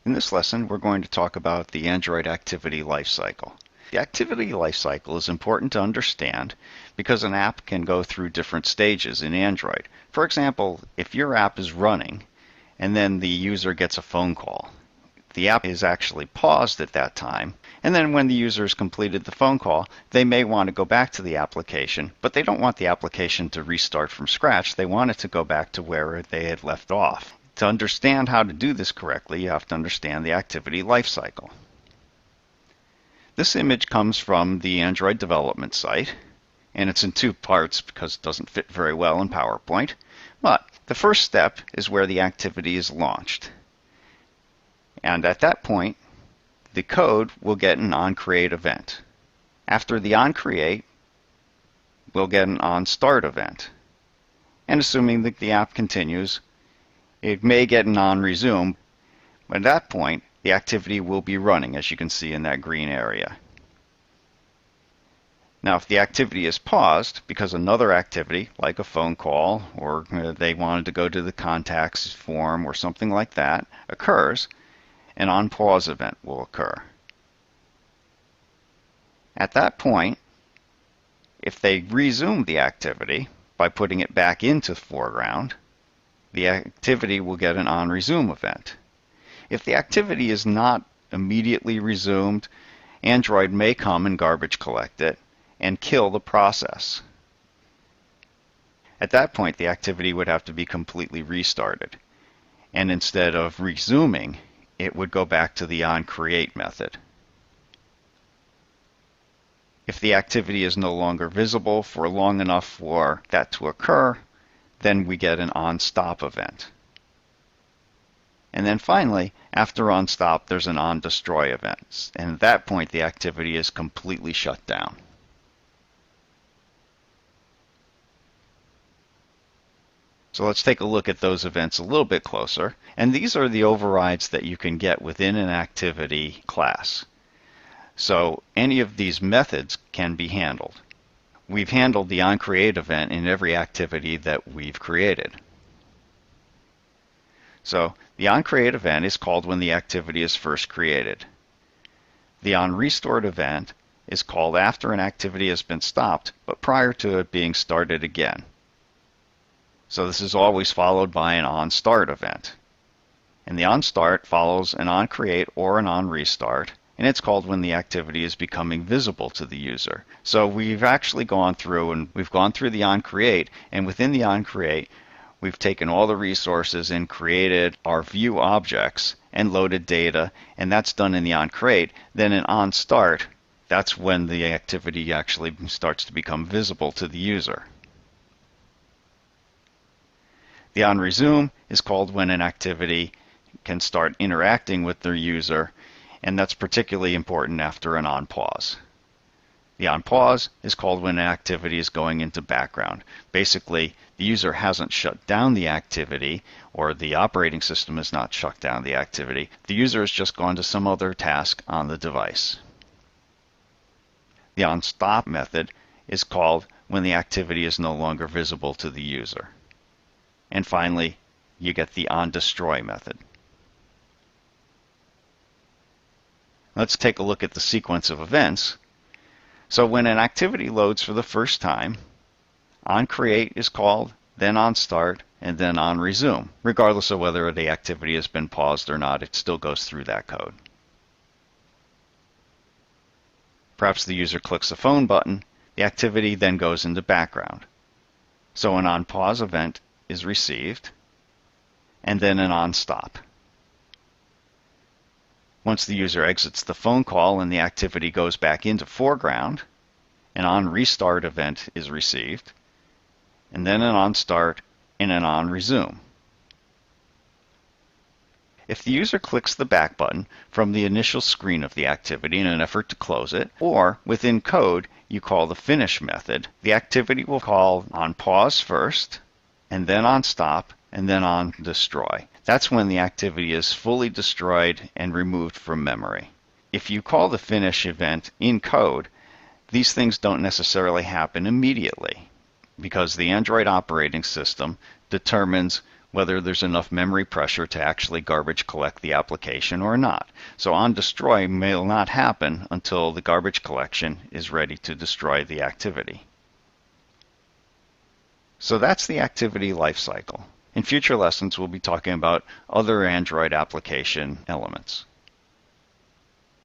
In this lesson, we're going to talk about the Android activity lifecycle. The activity lifecycle is important to understand because an app can go through different stages in Android. For example, if your app is running and then the user gets a phone call, the app is actually paused at that time, and then when the user has completed the phone call, they may want to go back to the application, but they don't want the application to restart from scratch. They want it to go back to where they had left off. To understand how to do this correctly, you have to understand the activity lifecycle. This image comes from the Android development site, and it's in two parts because it doesn't fit very well in PowerPoint. But the first step is where the activity is launched. And at that point, the code will get an onCreate event. After the onCreate, we'll get an onStart event. And assuming that the app continues, it may get an onResume, but at that point, the activity will be running, as you can see in that green area. Now, if the activity is paused because another activity, like a phone call, or they wanted to go to the contacts form or something like that, occurs, an onPause event will occur. At that point, if they resume the activity by putting it back into the foreground, the activity will get an onResume event. If the activity is not immediately resumed, Android may come and garbage collect it and kill the process. At that point, the activity would have to be completely restarted. And instead of resuming, it would go back to the onCreate method. If the activity is no longer visible for long enough for that to occur, then we get an onStop event. And then finally, after onStop, there's an onDestroy event. And at that point, the activity is completely shut down. So let's take a look at those events a little bit closer. And these are the overrides that you can get within an activity class. So any of these methods can be handled. We've handled the onCreate event in every activity that we've created. So the onCreate event is called when the activity is first created. The onRestored event is called after an activity has been stopped, but prior to it being started again. So this is always followed by an onStart event. And the onStart follows an onCreate or an onRestart, and it's called when the activity is becoming visible to the user. So we've actually gone through the onCreate, and within the onCreate, we've taken all the resources and created our view objects and loaded data, and that's done in the onCreate. Then in onStart, that's when the activity actually starts to become visible to the user. The onResume is called when an activity can start interacting with their user, and that's particularly important after an onPause. The onPause is called when an activity is going into background. Basically, the user hasn't shut down the activity, or the operating system has not shut down the activity. The user has just gone to some other task on the device. The onStop method is called when the activity is no longer visible to the user. And finally, you get the onDestroy method. Let's take a look at the sequence of events. So when an activity loads for the first time, onCreate is called, then onStart, and then onResume. Regardless of whether the activity has been paused or not, it still goes through that code. Perhaps the user clicks the phone button, the activity then goes into background. So an onPause event is received, and then an onStop. Once the user exits the phone call and the activity goes back into foreground, an onRestart event is received, and then an onStart and an onResume. If the user clicks the back button from the initial screen of the activity in an effort to close it, or within code you call the finish method, the activity will call onPause first, and then onStop, and then onDestroy. That's when the activity is fully destroyed and removed from memory. If you call the finish event in code, these things don't necessarily happen immediately because the Android operating system determines whether there's enough memory pressure to actually garbage collect the application or not. So on destroy may not happen until the garbage collection is ready to destroy the activity. So that's the activity lifecycle. In future lessons, we'll be talking about other Android application elements.